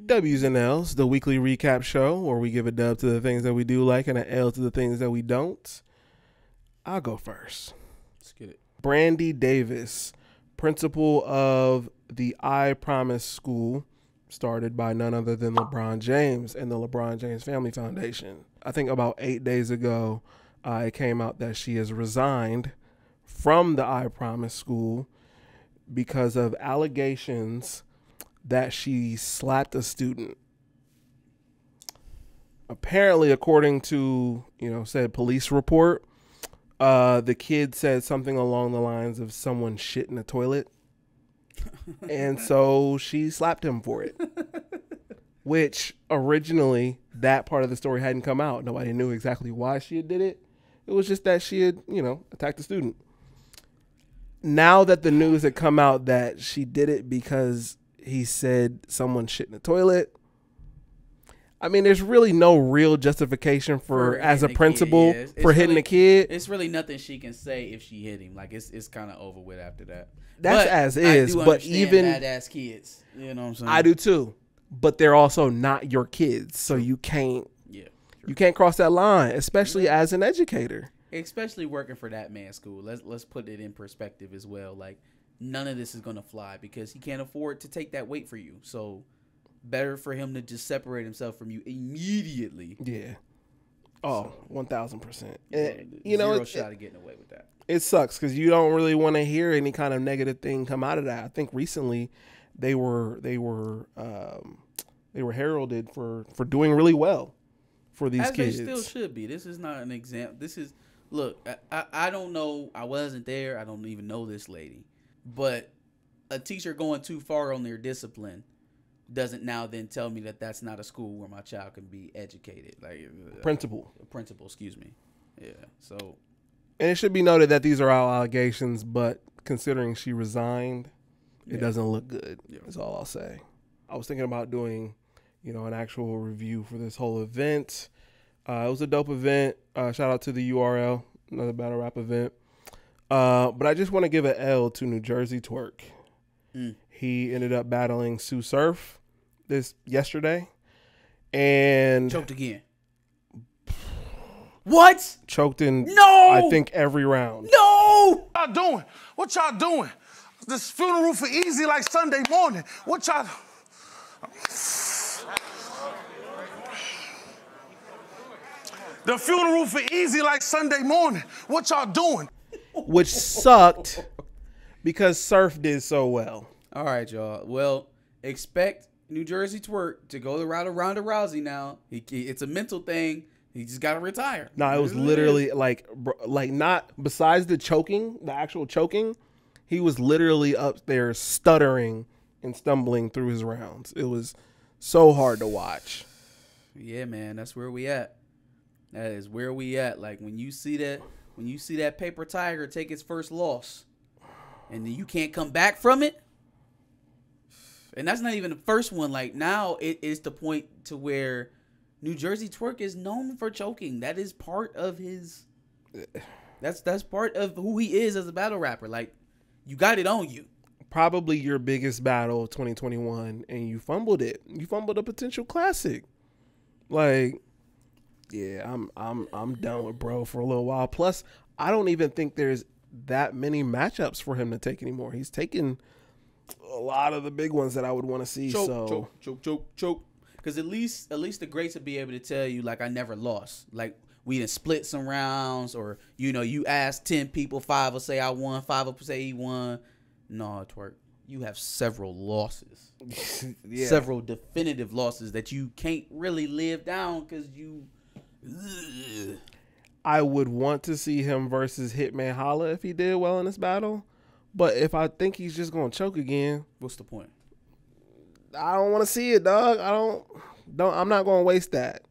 W's and L's, the weekly recap show where we give a dub to the things that we do like and an L to the things that we don't. I'll go first. Let's get it. Brandi Davis, principal of the I Promise School, started by none other than LeBron James and the LeBron James Family Foundation. I think about 8 days ago, it came out that she has resigned from the I Promise School because of allegations that she slapped a student. Apparently, according to, said police report, the kid said something along the lines of someone shit in the toilet. And so she slapped him for it. Which originally, that part of the story hadn't come out. Nobody knew exactly why she did it. It was just that she had, attacked a student. Now that the news had come out that she did it because he said someone shit in the toilet, I mean, there's really no real justification for as a principal, for hitting the kid. It's really nothing she can say if she hit him. Like, it's kind of over with after that. That's as is, but even badass kids, you know what I'm saying? I do too, but they're also not your kids, so you can't. Yeah, you can't cross that line, especially as an educator. Especially working for that man's school. Let's put it in perspective as well. Like, none of this is gonna fly because he can't afford to take that weight for you. So, better for him to just separate himself from you immediately. Yeah. Oh, 1,000%. Zero shot of getting away with that. It sucks because you don't really want to hear any kind of negative thing come out of that. I think recently they were heralded for doing really well for these kids. They still should be. This is not an example. This is, look, I don't know. I wasn't there. I don't even know this lady. But a teacher going too far on their discipline doesn't now then tell me that that's not a school where my child can be educated. Like principal, excuse me. Yeah. So. And it should be noted that these are all allegations, but considering she resigned, it doesn't look good. Yeah. That's all I'll say. I was thinking about doing, an actual review for this whole event. It was a dope event. Shout out to the URL, another battle rap event. But I just want to give an L to New Jersey Twerk. He ended up battling Sue Surf yesterday, and choked again. What? Choked in, no! I think, every round. No! What y'all doing? What y'all doing? This funeral for easy like Sunday morning. What y'all... The funeral for easy like Sunday morning. What y'all doing? Which sucked because Surf did so well. All right, y'all. Well, expect New Jersey Twerk to go the route of Ronda Rousey now. It's a mental thing. He just got to retire. No, it was literally like not besides the choking, the actual choking, he was literally up there stuttering and stumbling through his rounds. It was so hard to watch. Yeah, man, that's where we at. That is where we at. Like when you see that paper tiger take its first loss and then you can't come back from it. And that's not even the first one. Like now it is the point to where New Jersey Twerk is known for choking. That is part of his. That's part of who he is as a battle rapper. Like, you got it on you. Probably your biggest battle of 2021, and you fumbled it. You fumbled a potential classic. Like, yeah, I'm done with bro for a little while. Plus, I don't even think there's that many matchups for him to take anymore. He's taken a lot of the big ones that I would want to see. Choke. Because at least the greats would be able to tell you, like, I never lost. Like, we done split some rounds, or, you ask 10 people, 5 will say I won, 5 will say he won. No, Twerk, you have several losses. Yeah. Several definitive losses that you can't really live down because you... Ugh. I would want to see him versus Hitman Holla if he did well in this battle. But if I think he's just going to choke again... What's the point? I don't want to see it, dog. I'm not going to waste that.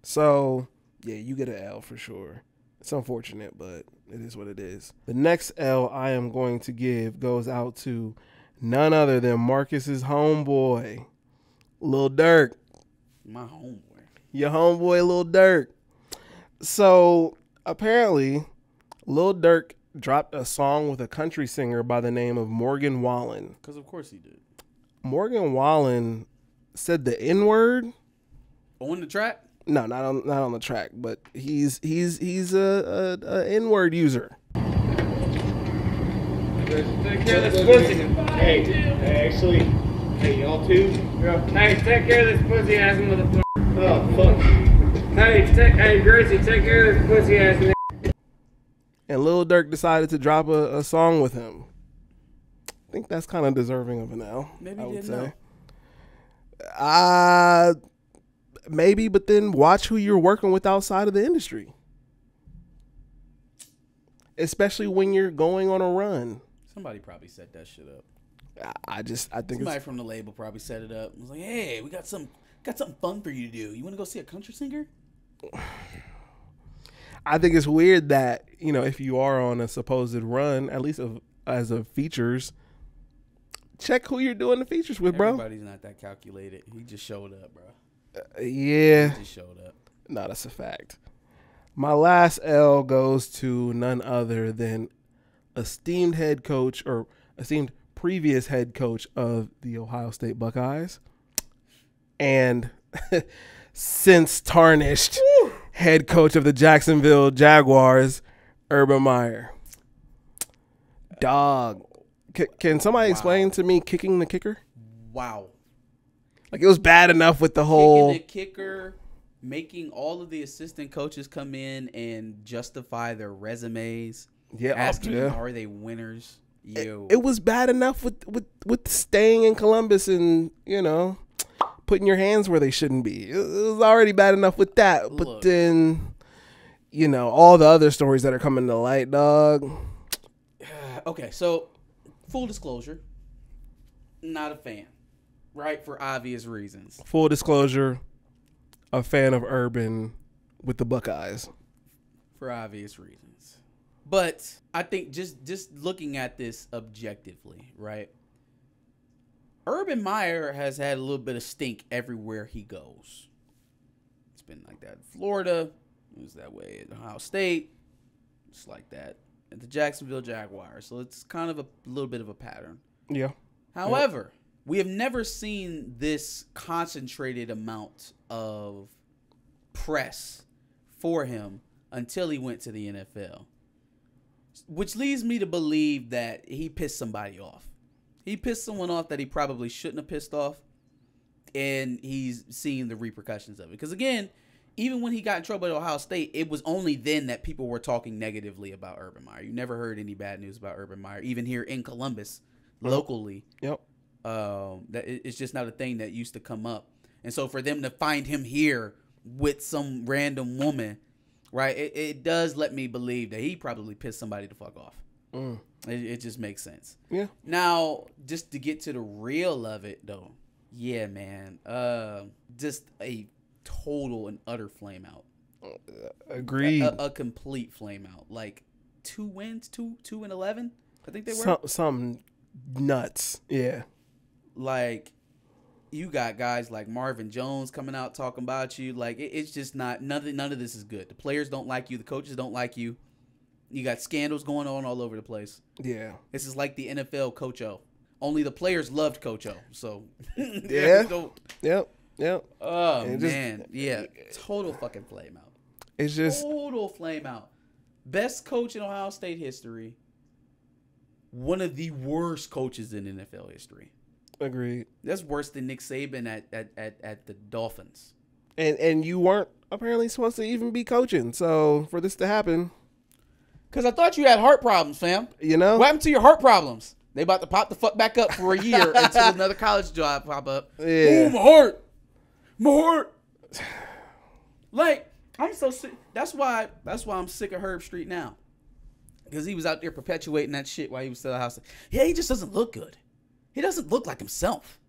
So, yeah, you get an L for sure. It's unfortunate, but it is what it is. The next L I am going to give goes out to none other than Marcus's homeboy, Lil Durk. My homeboy. Your homeboy, Lil Durk. So, apparently, Lil Durk dropped a song with a country singer by the name of Morgan Wallen. Because of course he did. Morgan Wallen said the N-word on the track. No, not on the track, but he's a N-word user. Take care of this pussy. Hey, actually, hey, y'all too? Yeah. Hey, take care of this pussy ass motherfucker. Oh, fuck. Hey, Gracie, take care of this pussy ass nigga. And Lil Durk decided to drop a song with him. I think that's kind of deserving of an L. Maybe I he would didn't say. Maybe, but then watch who you're working with outside of the industry. Especially when you're going on a run. Somebody probably set that shit up. I think somebody from the label probably set it up. It was like, hey, we got something fun for you to do. You want to go see a country singer? I think it's weird that, you know, if you are on a supposed run, at least as of features, check who you're doing the features with, bro. Everybody's not that calculated. He just showed up, bro. Yeah. He just showed up. No, that's a fact. My last L goes to none other than esteemed previous head coach of the Ohio State Buckeyes and since tarnished head coach of the Jacksonville Jaguars, Urban Meyer. Dog. Can somebody explain to me kicking the kicker? Wow. Like, it was bad enough with the whole kicking the kicker, making all of the assistant coaches come in and justify their resumes. Yeah, asking them, are they winners? It was bad enough with staying in Columbus and, you know, putting your hands where they shouldn't be. It was already bad enough with that. But look, then, you know, all the other stories that are coming to light, dog. Okay, so full disclosure, not a fan, right? For obvious reasons. Full disclosure, a fan of Urban with the Buckeyes. For obvious reasons. But I think just looking at this objectively, right? Urban Meyer has had a little bit of stink everywhere he goes. It's been like that in Florida. It was that way at Ohio State. It's like that at the Jacksonville Jaguars. So it's kind of a little bit of a pattern. Yeah. However, we have never seen this concentrated amount of press for him until he went to the NFL. Which leads me to believe that he pissed somebody off. He pissed someone off that he probably shouldn't have pissed off, and he's seeing the repercussions of it. Because, again, even when he got in trouble at Ohio State, it was only then that people were talking negatively about Urban Meyer. You never heard any bad news about Urban Meyer, even here in Columbus, locally. Yep. It's just not a thing that used to come up. And so for them to find him here with some random woman, right, it does let me believe that he probably pissed somebody the fuck off. It just makes sense. Yeah. Now, just to get to the real of it, though, yeah, man, just a total and utter flame out. Agreed. A complete flame out. Like 2 wins, 2-11, I think they were. Something nuts. Yeah. Like, you got guys like Marvin Jones coming out talking about you. Like, it's just not, none of this is good. The players don't like you. The coaches don't like you. You got scandals going on all over the place. Yeah. This is like the NFL Coach O. Only the players loved Coach O. So, yeah. Yep. Oh, man. Yeah. Total fucking flame out. It's just. Total flame out. Best coach in Ohio State history. One of the worst coaches in NFL history. Agreed. That's worse than Nick Saban at the Dolphins. And you weren't apparently supposed to even be coaching. So for this to happen. Because I thought you had heart problems, fam. You know? What happened to your heart problems? They about to pop the fuck back up for a year until another college job pop up. Yeah. Oh, my heart. My heart. Like, I'm so sick. That's why I'm sick of Herb Street now. Because he was out there perpetuating that shit while he was still at the house. Yeah, he just doesn't look good. He doesn't look like himself.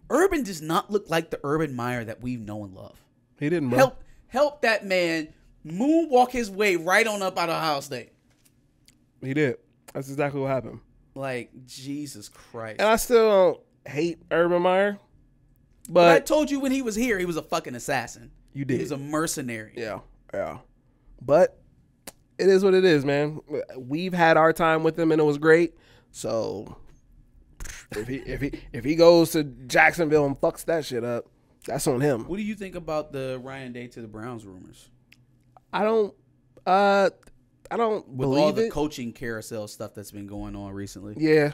Urban does not look like the Urban Meyer that we know and love. He didn't, bro. Help that man moonwalk his way right on up out of Ohio State. He did. That's exactly what happened. Like, Jesus Christ. And I still don't hate Urban Meyer. But I told you when he was here, he was a fucking assassin. You did. He was a mercenary. Yeah. But it is what it is, man. We've had our time with him and it was great. So if he goes to Jacksonville and fucks that shit up, That's on him. What do you think about the Ryan Day to the Browns rumors? I don't With believe all the it. coaching carousel stuff that's been going on recently. Yeah.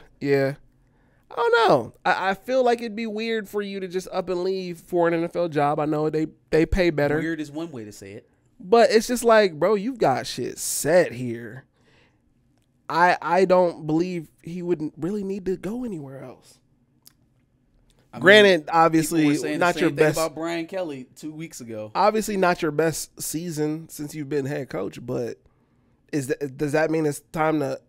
I don't know. I feel like it'd be weird for you to just up and leave for an NFL job. I know they pay better. Weird is one way to say it. But it's just like, bro, you've got shit set here. I don't believe he wouldn't really need to go anywhere else. Granted, obviously, not your best. About Brian Kelly 2 weeks ago. Obviously, not your best season since you've been head coach. But does that mean it's time to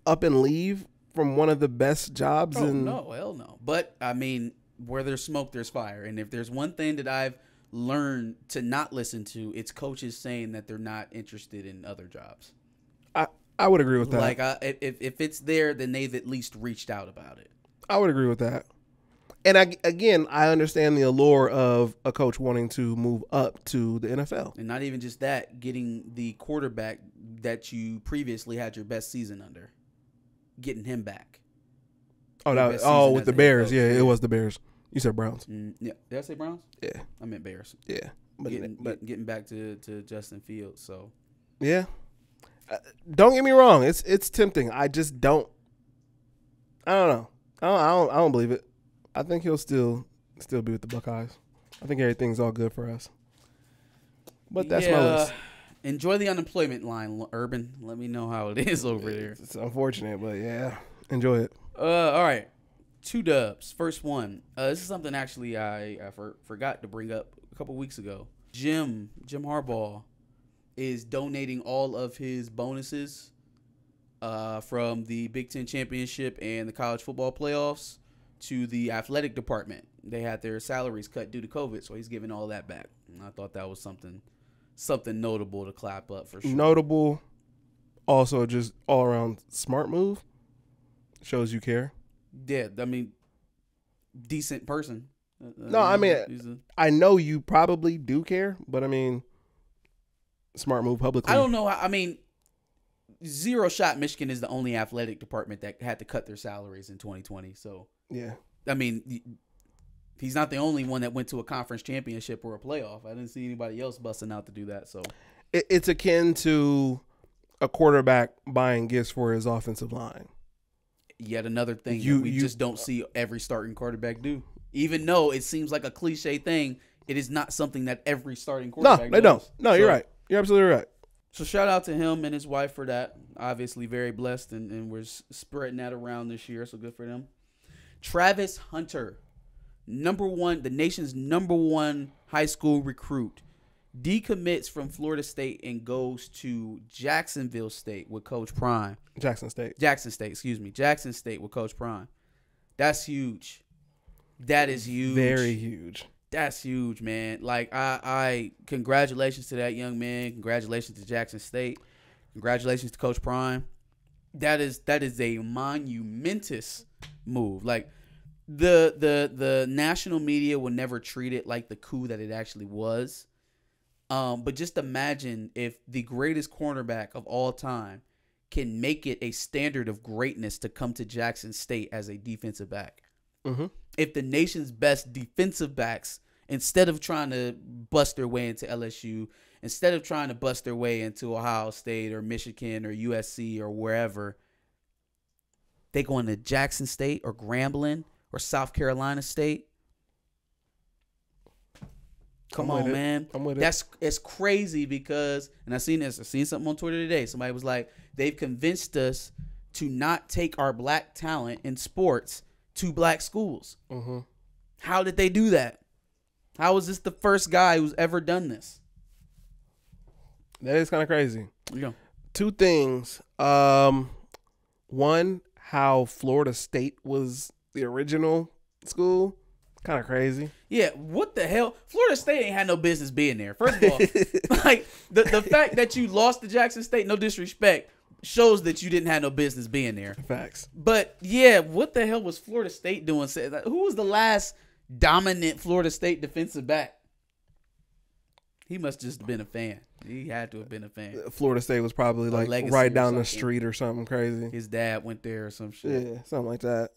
up and leave from one of the best jobs? No, hell no. But I mean, where there's smoke, there's fire. And if there's one thing that I've learned to not listen to, it's coaches saying that they're not interested in other jobs. I would agree with that. Like, if it's there, then they've at least reached out about it. I would agree with that. And I understand the allure of a coach wanting to move up to the NFL. And not even just that, getting the quarterback that you previously had your best season under, getting him back. With the Bears. Yeah, it was the Bears. You said Browns. Yeah. Did I say Browns? Yeah. I meant Bears. Yeah. Getting back to Justin Fields. So yeah. Don't get me wrong. It's tempting. I just don't. I don't know. I don't believe it. I think he'll still be with the Buckeyes. I think everything's all good for us. But that's my list. Enjoy the unemployment line, Urban. Let me know how it is over there. It's unfortunate, but yeah, enjoy it. All right. 2 dubs. First one. This is something actually I forgot to bring up a couple weeks ago. Jim Harbaugh is donating all of his bonuses from the Big Ten Championship and the college football playoffs to the athletic department. They had their salaries cut due to COVID, so he's giving all that back. And I thought that was something notable to clap up for sure. Notable, also just all around smart move. Shows you care. Yeah, I mean, decent person. No, I mean, I know you probably do care, but I mean, smart move publicly. I don't know. I mean, Zero Shot Michigan is the only athletic department that had to cut their salaries in 2020. So, yeah. I mean, he's not the only one that went to a conference championship or a playoff. I didn't see anybody else busting out to do that. So, it's akin to a quarterback buying gifts for his offensive line. Yet another thing that we just don't see every starting quarterback do. Even though it seems like a cliche thing, it is not something that every starting quarterback does. No, they don't. No, you're right. You're absolutely right. So shout out to him and his wife for that. Obviously very blessed, and we're spreading that around this year, so good for them. Travis Hunter, the nation's #1 high school recruit, decommits from Florida State and goes to Jacksonville State with Coach Prime. Jackson State with Coach Prime. That's huge. That is huge. Very huge. That's huge, man. Like, I congratulations to that young man. Congratulations to Jackson State. Congratulations to Coach Prime. That is a monumentous move. Like, the national media will never treat it like the coup that it actually was. But just imagine if the greatest cornerback of all time can make it a standard of greatness to come to Jackson State as a defensive back. Mm-hmm. If the nation's best defensive backs, instead of trying to bust their way into LSU, instead of trying to bust their way into Ohio State or Michigan or USC or wherever, they go into Jackson State or Grambling or South Carolina State. Come on, man. I'm with it. It's crazy because, and I seen something on Twitter today. Somebody was like, they've convinced us to not take our black talent in sports to black schools. Mm-hmm. How did they do that? How is this the first guy who's ever done this? That is kind of crazy. Yeah. 2 things. One, how Florida State was the original school. Kind of crazy. Yeah, what the hell? Florida State ain't had no business being there. First of all, like the fact that you lost to Jackson State, no disrespect, shows that you didn't have no business being there. Facts. But yeah, what the hell was Florida State doing? Who was the last dominant Florida State defensive back? He must just have been a fan. He had to have been a fan. Florida State was probably like right down the street or something crazy. His dad went there or some shit. Yeah, something like that.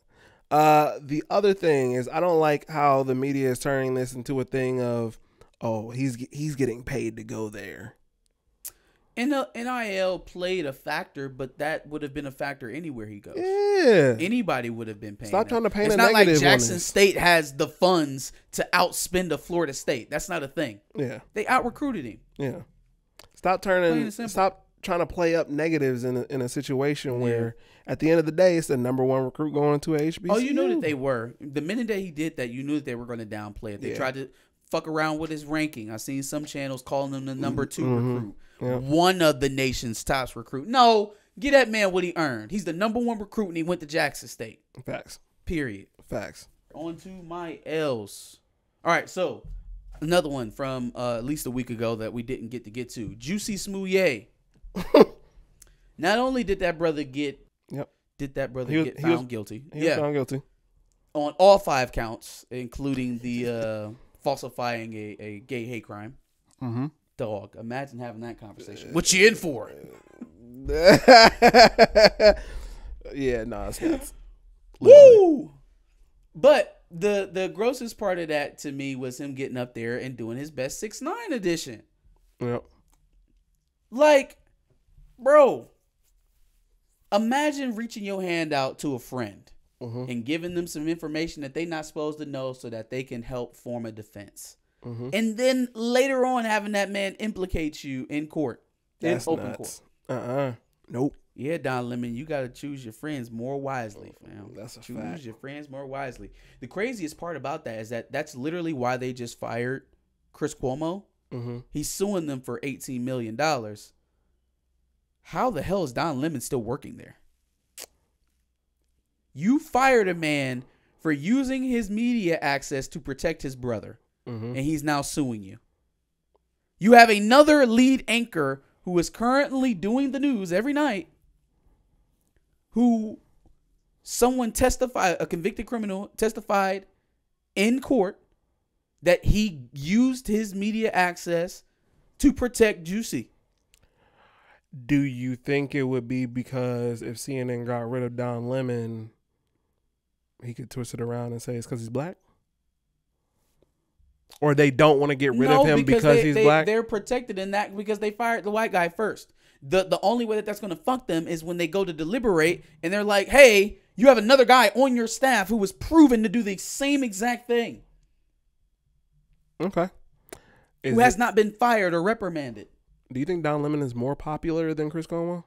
The other thing is, I don't like how the media is turning this into a thing of, oh, he's getting paid to go there. And the NIL played a factor, but that would have been a factor anywhere he goes. Yeah. Anybody would have been paying. Stop trying to paint it's a not negative like on Jackson this. State has the funds to outspend a Florida State. That's not a thing. Yeah. They out-recruited him. Yeah. Stop trying to play up negatives in a situation where at the end of the day it's the #1 recruit going to a HBCU. Oh, you know that they were. The minute that he did that, you knew that they were going to downplay it. They tried to fuck around with his ranking. I seen some channels calling him the #2 recruit. Yeah. One of the nation's top recruit. No, get that man what he earned. He's the #1 recruit and he went to Jackson State. Facts. Period. Facts. On to my L's. All right, so another one from at least a week ago that we didn't get to. Juicy Smouye. Not only did that brother get found guilty. He was found guilty on all 5 counts, including the falsifying a gay hate crime. Mm-hmm. Dog, imagine having that conversation. What you in for? Yeah, no, it's not. Woo! But the grossest part of that to me was him getting up there and doing his best 6ix9ine edition. Yep. Like, bro, imagine reaching your hand out to a friend and giving them some information that they're not supposed to know so that they can help form a defense. And then later on having that man implicate you in court. That's open nuts. court. Nope. Yeah, Don Lemon, you got to choose your friends more wisely, fam. That's a choose fact. your friends more wisely. The craziest part about that is that that's literally why they just fired Chris Cuomo. He's suing them for $18 million. How the hell is Don Lemon still working there? You fired a man for using his media access to protect his brother. And he's now suing you. You have another lead anchor who is currently doing the news every night, who someone testified, a convicted criminal testified in court that he used his media access to protect Juicy. Do you think it would be because if CNN got rid of Don Lemon, he could twist it around and say it's because he's black? Or they don't want to get rid of him because he's black? They're protected in that because they fired the white guy first. The only way that's going to fuck them is when they go to deliberate and they're like, hey, you have another guy on your staff who was proven to do the same exact thing. Okay. Who has not been fired or reprimanded. Do you think Don Lemon is more popular than Chris Cuomo?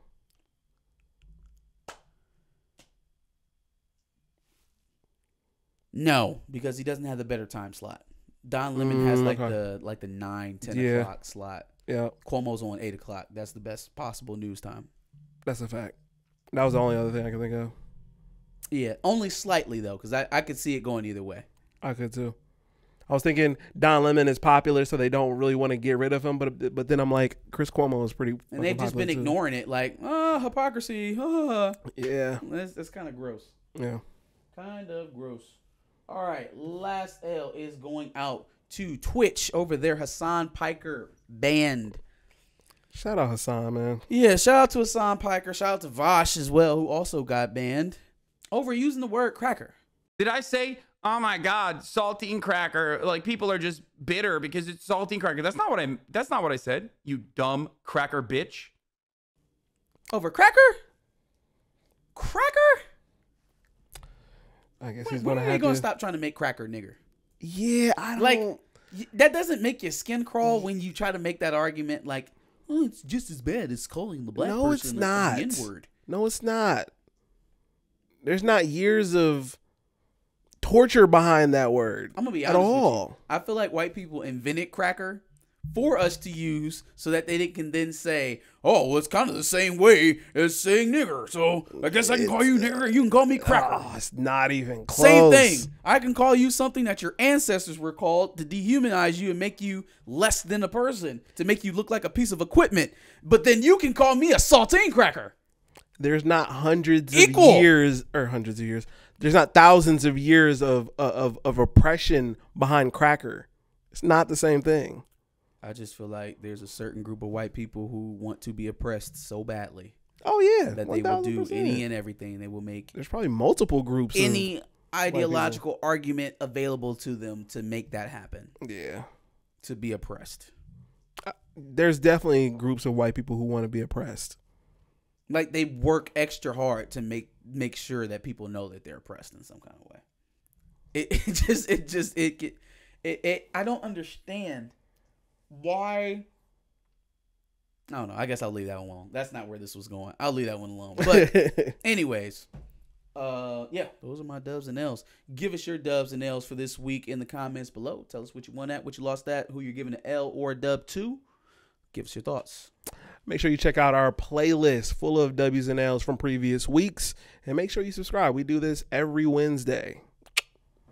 No, because he doesn't have the better time slot. Don Lemon has like the 9, 10 o'clock slot. Yeah. Cuomo's on 8 o'clock. That's the best possible news time. That's a fact. That was the only other thing I could think of. Yeah, only slightly though, because I could see it going either way. I could too. I was thinking Don Lemon is popular, so they don't really want to get rid of him. But then I'm like, Chris Cuomo is pretty. And they've just been ignoring it, like, hypocrisy. Yeah, that's kind of gross. Yeah, kind of gross. All right, last L is going out to Twitch over their Hassan Piker band. Shout out Hassan, man. Yeah, shout out to Hassan Piker. Shout out to Vosh as well, who also got banned over using the word cracker. Did I say, oh my God, saltine cracker? Like people are just bitter because it's saltine cracker. That's not what I said. You dumb cracker bitch. Over cracker? Cracker? I guess he's gonna have to. Gonna stop trying to make cracker nigger. Yeah, I don't like that. Doesn't make your skin crawl when you try to make that argument. Like, oh, it's just as bad as calling the black person it's not. the N-word. No, it's not. There's not years of torture behind that word. I'm gonna be honest with you. I feel like white people invented cracker for us to use so that they can then say, oh, well, it's kind of the same way as saying nigger. So I guess I can call you nigger and you can call me cracker. Oh, it's not even close. Same thing. I can call you something that your ancestors were called to dehumanize you and make you less than a person, to make you look like a piece of equipment. But then you can call me a saltine cracker. There's not hundreds of years. There's not thousands of years of oppression behind cracker. It's not the same thing. I just feel like there's a certain group of white people who want to be oppressed so badly. Oh yeah, that they will do any and everything. They will make. There's probably multiple groups. Any ideological argument available to them to make that happen. Yeah. To be oppressed. There's definitely groups of white people who want to be oppressed. Like they work extra hard to make sure that people know that they're oppressed in some kind of way. I don't understand why. I don't know. I guess I'll leave that one alone. That's not where this was going. I'll leave that one alone. But anyways, yeah, those are my dubs and L's. Give us your dubs and L's for this week in the comments below. Tell us what you won at, what you lost at, who you're giving an L or a dub to. Give us your thoughts. Make sure you check out our playlist full of W's and L's from previous weeks. And make sure you subscribe. We do this every Wednesday.